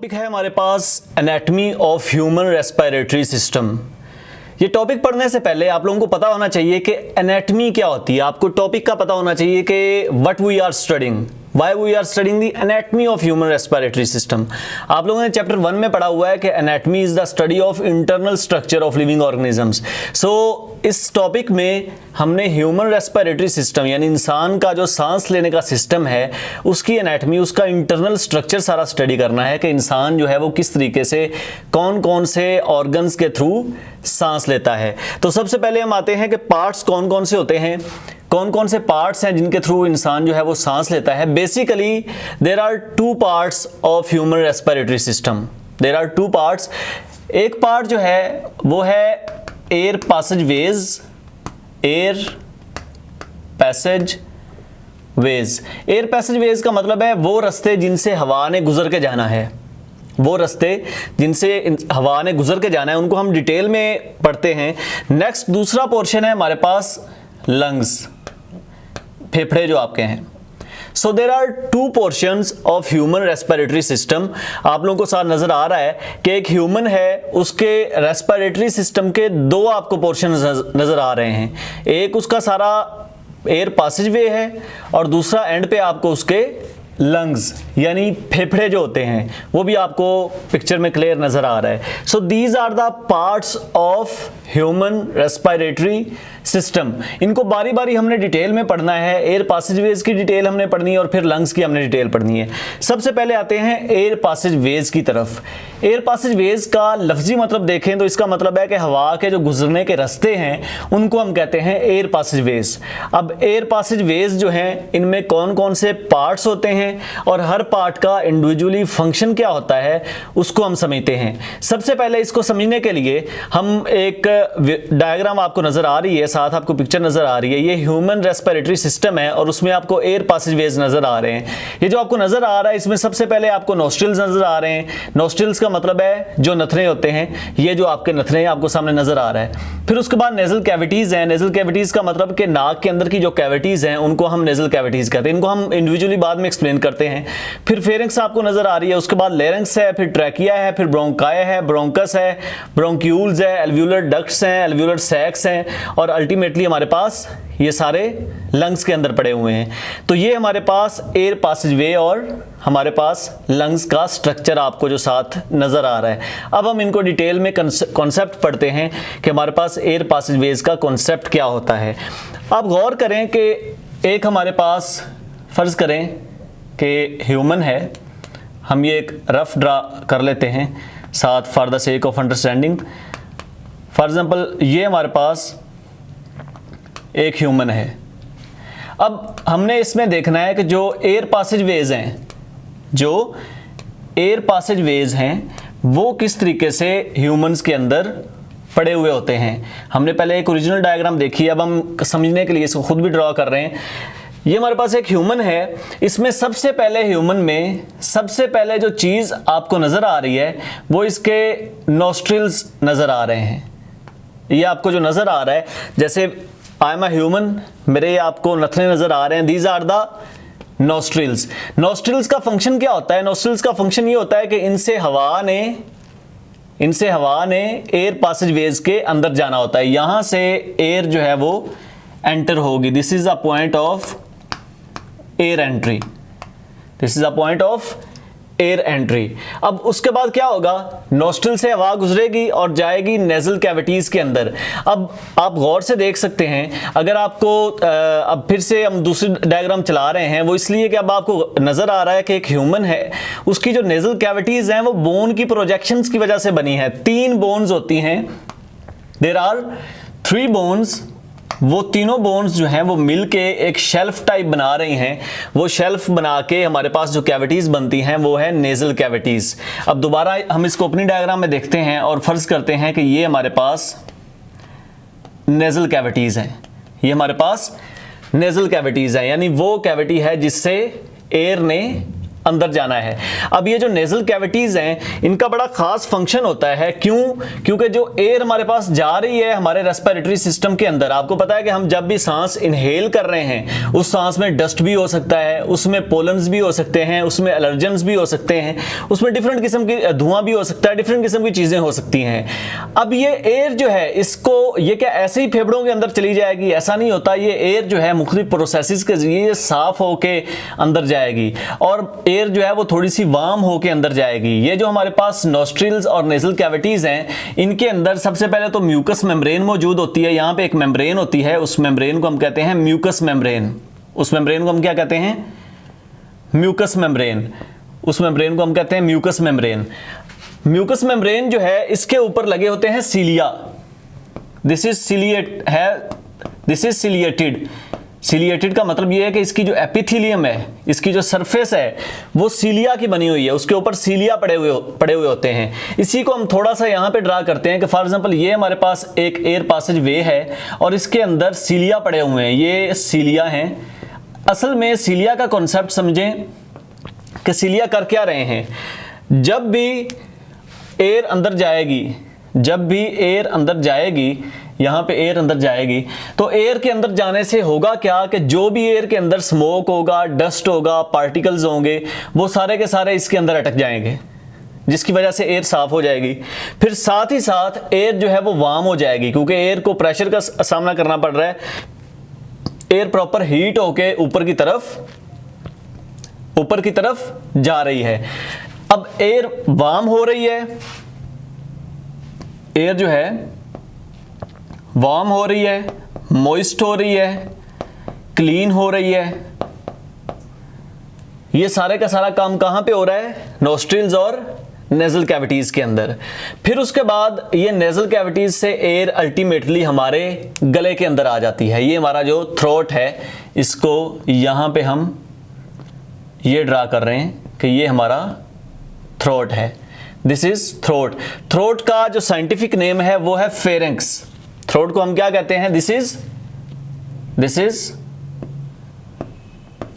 Topic है हमारे पास anatomy of human respiratory system. ये टॉपिक पढ़ने से पहले आप लोगों को पता होना चाहिए कि एनाटॉमी क्या होती है। आपको टॉपिक का पता होना चाहिए कि what we are studying, why we are studying the anatomy of human respiratory system. आप लोगों ने चैप्टर 1 में पढ़ा हुआ है कि anatomy is the study of internal structure of living organisms. So इस टॉपिक में हमने ह्यूमन रेस्पिरेटरी सिस्टम यानी इंसान का जो सांस लेने का सिस्टम है उसकी एनाटॉमी, उसका इंटरनल स्ट्रक्चर सारा स्टडी करना है कि इंसान जो है वो किस तरीके से कौन कौन से ऑर्गन्स के थ्रू सांस लेता है। तो सबसे पहले हम आते हैं कि पार्ट्स कौन कौन से होते हैं, कौन कौन से पार्ट्स हैं जिनके थ्रू इंसान जो है वो सांस लेता है। Basically there are two parts of human respiratory system. There are two parts. एक पार्ट जो है वो है air passage ways, air passage ways. Air passage ways का मतलब है वो रास्ते जिनसे हवा ने गुजर के जाना है, वो रास्ते जिनसे हवा ने गुजर के जाना है उनको हम डिटेल में पढ़ते हैं। नेक्स्ट दूसरा पोर्शन है हमारे पास लंग्स, फेफड़े जो आपके हैं। So there are two portions of human respiratory system. आप लोगों को साथ नजर आ रहा है कि एक ह्यूमन है, उसके रेस्पिरेटरी सिस्टम के दो आपको पोर्शन नजर आ रहे हैं। एक उसका सारा एयर पैसेज वे है और दूसरा एंड पे आपको उसके लंग्स यानी फेफड़े जो होते हैं वो भी आपको पिक्चर में क्लियर नजर आ रहा है। So these are the parts of human respiratory system. इनको बारी बारी हमने डिटेल में पढ़ना है। एयर पैसेजवेज की डिटेल हमने पढ़नी है और फिर लंग्स की हमने डिटेल पढ़नी है। सबसे पहले आते हैं एयर पैसेजवेज की तरफ। एयर पैसेजवेज का लफ्जी मतलब देखें तो इसका मतलब है कि हवा के जो गुजरने के रास्ते हैं उनको हम कहते हैं एयर पैसेजवेज। अब एयर पैसेजवेज जो हैं इनमें कौन कौन से पार्ट्स होते हैं और हर पार्ट का इंडिविजुअली फंक्शन क्या होता है उसको हम समझते हैं। सबसे पहले इसको समझने के लिए हम एक डायग्राम आपको नजर आ रही है, साथ आपको पिक्चर नजर आ रही है। ये ह्यूमन रेस्पिरेटरी सिस्टम है और उसमें आपको एयर पैसेजवेज नजर आ रहे हैं। ये जो आपको नजर आ रहा है इसमें सबसे पहले आपको नोस्ट्रिल्स नजर आ रहे हैं। नोस्ट्रिल्स का मतलब है जो नथने होते हैं, ये जो आपके नथने आपको सामने नजर आ रहा है। फिर उसके बाद नेजल कैविटीज हैं। नेजल कैविटीज का मतलब कि नाक के अंदर की जो कैविटीज हैं उनको हम नेजल कैविटीज कहते हैं। इनको हम इंडिविजुअली बाद में एक्सप्लेन करते हैं। फिर फेरिंक्स आपको नजर आ रही है, उसके बाद लेरिंक्स है, फिर ट्रैकिया है, फिर ब्रोंकाई है, ब्रोंकस है, ब्रोंक्यूल्स है, एल्वियोलर डक्ट्स हैं, एल्वियोलर सैक्स हैं और अल्टीमेटली हमारे पास ये सारे लंग्स के अंदर पड़े हुए हैं। तो ये हमारे पास एयर पैसेजवे और हमारे पास लंग्स का स्ट्रक्चर आपको जो साथ नजर आ रहा है। अब हम इनको डिटेल में कॉन्सेप्ट पढ़ते हैं कि हमारे पास एयर पैसेजवेज का कॉन्सेप्ट क्या होता है। आप गौर करें कि एक हमारे पास फर्ज करें कि ह्यूमन है, हम ये एक रफ ड्रा कर लेते हैं साथ for the sake of understanding. For example ये हमारे पास एक ह्यूमन है। अब हमने इसमें देखना है कि जो एयर पैसेजवेज हैं, जो एयर पैसेजवेज हैं वो किस तरीके से ह्यूमंस के अंदर पड़े हुए होते हैं। हमने पहले एक ओरिजिनल डायग्राम देखी, अब हम समझने के लिए इसको खुद भी ड्रॉ कर रहे हैं। ये हमारे पास एक ह्यूमन है, इसमें सबसे पहले ह्यूमन में सबसे पहले जो चीज़ आपको नज़र आ रही है वो इसके नोस्ट्रिल्स नज़र आ रहे हैं। ये आपको जो नज़र आ रहा है, जैसे आई एम अ ह्यूमन, मेरे आपको नथने नज़र आ रहे हैं, these are the nostrils. Nostrils का फंक्शन क्या होता है? नोस्ट्रिल्स का फंक्शन ये होता है कि इनसे हवा ने एयर पैसेजवेज के अंदर जाना होता है। यहाँ से एयर जो है वो एंटर होगी। This is a point of air entry, this is a point of air entry. अब उसके बाद क्या होगा, नोस्ट्रिल से हवा गुजरेगी और जाएगी नेजल कैविटीज के अंदर। अब आप गौर से देख सकते हैं, अगर आपको अब फिर से हम दूसरी डायग्राम चला रहे हैं वो इसलिए कि अब आपको नजर आ रहा है कि एक ह्यूमन है, उसकी जो नेजल कैविटीज हैं वो बोन की प्रोजेक्शंस की वजह से बनी है। 3 बोन्स होती हैं, देयर आर 3 बोन्स। वो तीनों बोन्स जो हैं वो मिलके एक शेल्फ टाइप बना रही हैं। वो शेल्फ बना के हमारे पास जो कैविटीज बनती हैं वो है नेजल कैविटीज। अब दोबारा हम इसको अपनी डायग्राम में देखते हैं और फर्ज करते हैं कि ये हमारे पास नेजल कैविटीज हैं। ये हमारे पास नेजल कैविटीज हैं, यानी वो कैविटी है जिससे एयर ने अंदर जाना है। अब ये जो नेजल कैविटीज हैं इनका बड़ा खास फंक्शन होता है, क्यों? क्योंकि जो एयर हमारे पास जा रही है हमारे रेस्पिरेटरी सिस्टम के अंदर, आपको पता है कि हम जब भी सांस इनहेल कर रहे हैं उस सांस में डस्ट भी हो सकता है, उसमें पोलन्स भी हो सकते हैं, उसमें एलर्जेंस भी हो सकते हैं, उसमें डिफरेंट किस्म की धुआं भी हो सकता है, डिफरेंट किस्म की चीजें हो सकती हैं। अब ये एयर जो है इसको ये क्या ऐसे ही फेफड़ों के अंदर चली जाएगी? ऐसा नहीं होता। ये एयर जो है मुख्तलिफ प्रोसेसेस के जरिए साफ होके अंदर जाएगी और एयर जो है वो थोड़ी सी वार्म होके अंदर जाएगी। ये जो हमारे पास नोस्ट्रिल्स और नेजल कैविटीज हैं इनके अंदर सबसे पहले तो म्यूकस मेम्ब्रेन मौजूद होती है। यहाँ पे एक मेम्ब्रेन होती है, उस मेम्ब्रेन को हम कहते हैं म्यूकस मेम्ब्रेन। उस मेम्ब्रेन को हम क्या कहते हैं? Mucus membrane. उस मेम्ब्रेन को हम कहते हैं म्यूकस मेम्ब्रेन। म्यूकस मेम्ब्रेन जो है इसके ऊपर लगे होते हैं cilia. This is ciliated. Ciliated का मतलब ये है कि इसकी जो एपिथेलियम है, इसकी जो सरफेस है वो सीलिया की बनी हुई है, उसके ऊपर सीलिया पड़े हुए होते हैं। इसी को हम थोड़ा सा यहाँ पे ड्रा करते हैं कि फॉर एग्जांपल ये हमारे पास एक एयर पासेज वे है और इसके अंदर सीलिया पड़े हुए हैं, ये सीलिया हैं। असल में सीलिया का कॉन्सेप्ट समझें कि सीलिया कर क्या रहे हैं। जब भी एयर अंदर जाएगी, यहाँ पे एयर अंदर जाएगी तो एयर के अंदर जाने से होगा क्या कि जो भी एयर के अंदर स्मोक होगा, डस्ट होगा, पार्टिकल्स होंगे, वो सारे के सारे इसके अंदर अटक जाएंगे, जिसकी वजह से एयर साफ हो जाएगी। फिर साथ ही साथ एयर जो है वो वार्म हो जाएगी, क्योंकि एयर को प्रेशर का सामना करना पड़ रहा है। एयर प्रॉपर हीट होके ऊपर की तरफ जा रही है। अब एयर वार्म हो रही है, एयर जो है वार्म हो रही है, मॉइस्ट हो रही है, क्लीन हो रही है। ये सारे का सारा काम कहां पे हो रहा है? नोस्ट्रिल्स और नेजल कैविटीज के अंदर। फिर उसके बाद ये नेजल कैविटीज से एयर अल्टीमेटली हमारे गले के अंदर आ जाती है। ये हमारा जो थ्रोट है, इसको यहां पे हम ये ड्रा कर रहे हैं कि ये हमारा थ्रोट है। This is throat. थ्रोट का जो साइंटिफिक नेम है वो है फेरेंक्स। थ्रोट को हम क्या कहते हैं? This is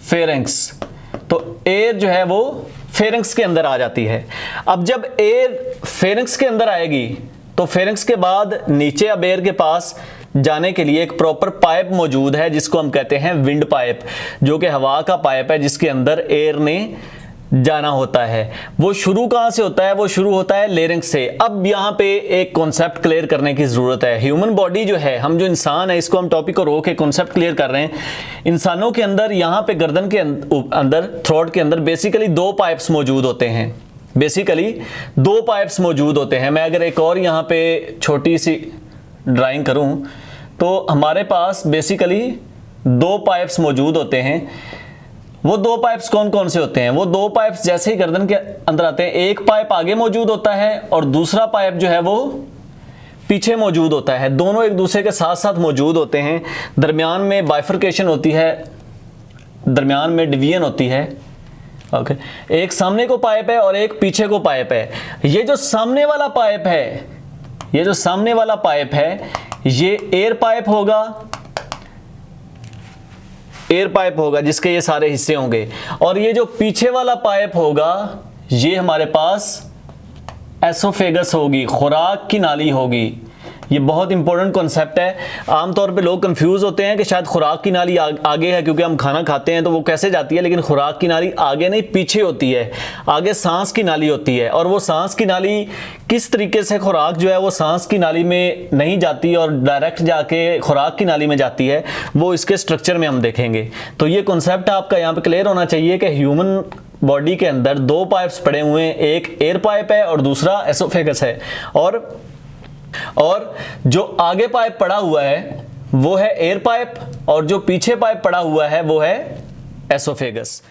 pharynx. तो एयर जो है वो फेरेंक्स के अंदर आ जाती है। अब जब एयर फेरेंक्स के अंदर आएगी तो फेरेंक्स के बाद नीचे अब एयर के पास जाने के लिए एक प्रॉपर पाइप मौजूद है जिसको हम कहते हैं विंड पाइप, जो कि हवा का पाइप है जिसके अंदर एयर ने जाना होता है। वो शुरू कहां से होता है? वो शुरू होता है लेरिंक्स से। अब यहां पे एक कॉन्सेप्ट क्लियर करने की जरूरत है। ह्यूमन बॉडी जो है, हम जो इंसान है, इसको हम टॉपिक को रोक के कॉन्सेप्ट क्लियर कर रहे हैं। इंसानों के अंदर यहां पे गर्दन के अंदर, थ्रोट के अंदर बेसिकली दो पाइप्स मौजूद होते हैं। मैं अगर एक और यहां पे छोटी सी ड्राइंग करूं तो हमारे पास बेसिकली दो पाइप्स मौजूद होते हैं। वो दो पाइप्स कौन कौन से होते हैं? वो दो पाइप्स जैसे ही गर्दन के अंदर आते हैं, एक पाइप आगे मौजूद होता है और दूसरा पाइप जो है वो पीछे मौजूद होता है। दोनों एक दूसरे के साथ साथ मौजूद होते हैं। दरमियान में बाइफर्केशन होती है, दरमियान में डिवीजन होती है। ओके, एक सामने को पाइप है और एक पीछे को पाइप है। ये जो सामने वाला पाइप है ये एयर पाइप होगा जिसके ये सारे हिस्से होंगे, और ये जो पीछे वाला पाइप होगा ये हमारे पास एसोफेगस होगी, खुराक की नाली होगी। ये बहुत इंपॉर्टेंट कॉन्सेप्ट है। आमतौर पे लोग कंफ्यूज होते हैं कि शायद खुराक की नाली आगे है, क्योंकि हम खाना खाते हैं तो वो कैसे जाती है, लेकिन खुराक की नाली आगे नहीं, पीछे होती है। आगे सांस की नाली होती है, और वो सांस की नाली किस तरीके से खुराक जो है वो सांस की नाली में नहीं जाती और डायरेक्ट जाके खुराक की नाली में जाती है, वो इसके स्ट्रक्चर में हम देखेंगे। तो ये कॉन्सेप्ट आपका यहाँ पे क्लियर होना चाहिए कि ह्यूमन बॉडी के अंदर दो पाइप्स पड़े हुए हैं, एक एयर पाइप है और दूसरा एसोफेगस है, और जो आगे पाइप पड़ा हुआ है वो है एयर पाइप और जो पीछे पाइप पड़ा हुआ है वो है एसोफेगस।